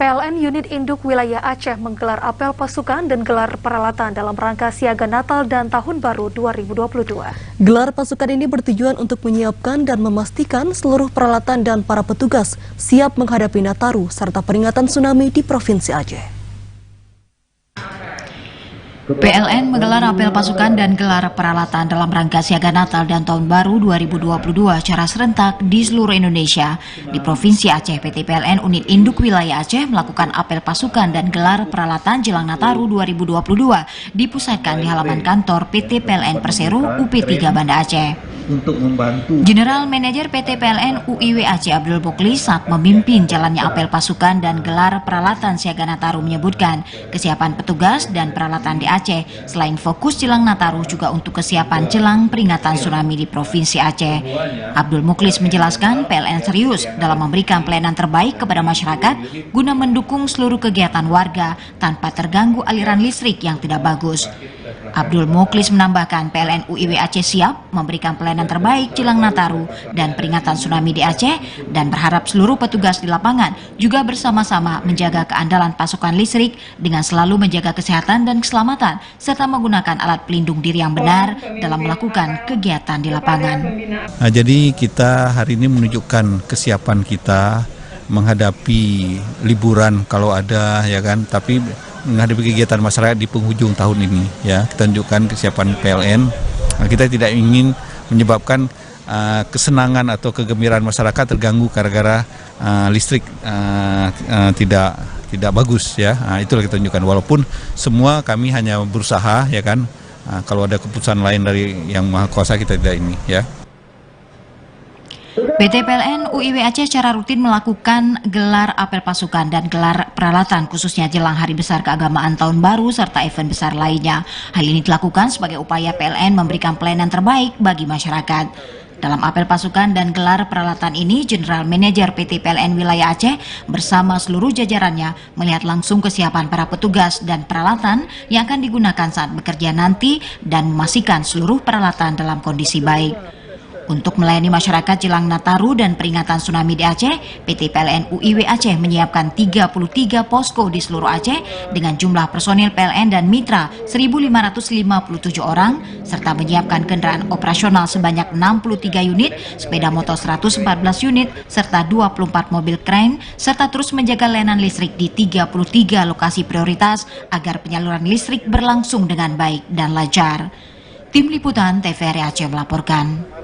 PLN Unit Induk Wilayah Aceh menggelar apel pasukan dan gelar peralatan dalam rangka siaga Natal dan Tahun Baru 2022. Gelar pasukan ini bertujuan untuk menyiapkan dan memastikan seluruh peralatan dan para petugas siap menghadapi Nataru serta peringatan tsunami di Provinsi Aceh. PLN menggelar apel pasukan dan gelar peralatan dalam rangka siaga Natal dan Tahun Baru 2022 secara serentak di seluruh Indonesia. Di Provinsi Aceh, PT PLN Unit Induk Wilayah Aceh melakukan apel pasukan dan gelar peralatan jelang Nataru 2022 dipusatkan di halaman kantor PT PLN Perseru UP3 Banda Aceh. Untuk membantu General Manager PT PLN UIW Aceh Abdul Muklis saat memimpin jalannya apel pasukan dan gelar peralatan siaga Nataru menyebutkan kesiapan petugas dan peralatan di Aceh selain fokus jelang Nataru juga untuk kesiapan jelang peringatan tsunami di Provinsi Aceh. Abdul Muklis menjelaskan PLN serius dalam memberikan pelayanan terbaik kepada masyarakat guna mendukung seluruh kegiatan warga tanpa terganggu aliran listrik yang tidak bagus. Abdul Muklis menambahkan PLN UIW Aceh siap memberikan pelayanan terbaik jelang Nataru dan peringatan tsunami di Aceh dan berharap seluruh petugas di lapangan juga bersama-sama menjaga keandalan pasokan listrik dengan selalu menjaga kesehatan dan keselamatan serta menggunakan alat pelindung diri yang benar dalam melakukan kegiatan di lapangan. Nah, jadi kita hari ini menunjukkan kesiapan kita menghadapi liburan kalau ada, ya kan, tapi menghadapi kegiatan masyarakat di penghujung tahun ini, ya. Kita tunjukkan kesiapan PLN. Nah, kita tidak ingin menyebabkan kesenangan atau kegembiraan masyarakat terganggu gara-gara listrik tidak bagus, ya. Nah, itulah kita tunjukkan. Walaupun semua kami hanya berusaha, ya kan. Kalau ada keputusan lain dari yang Maha Kuasa kita tidak ini, ya. PT PLN UIW Aceh secara rutin melakukan gelar apel pasukan dan gelar peralatan khususnya jelang Hari Besar Keagamaan Tahun Baru serta event besar lainnya. Hal ini dilakukan sebagai upaya PLN memberikan pelayanan terbaik bagi masyarakat. Dalam apel pasukan dan gelar peralatan ini, General Manager PT PLN Wilayah Aceh bersama seluruh jajarannya melihat langsung kesiapan para petugas dan peralatan yang akan digunakan saat bekerja nanti dan memastikan seluruh peralatan dalam kondisi baik. Untuk melayani masyarakat jelang Nataru dan peringatan tsunami di Aceh, PT PLN UIW Aceh menyiapkan 33 posko di seluruh Aceh dengan jumlah personil PLN dan mitra 1.557 orang, serta menyiapkan kendaraan operasional sebanyak 63 unit, sepeda motor 114 unit, serta 24 mobil crane, serta terus menjaga layanan listrik di 33 lokasi prioritas agar penyaluran listrik berlangsung dengan baik dan lancar. Tim Liputan TVRI Aceh melaporkan.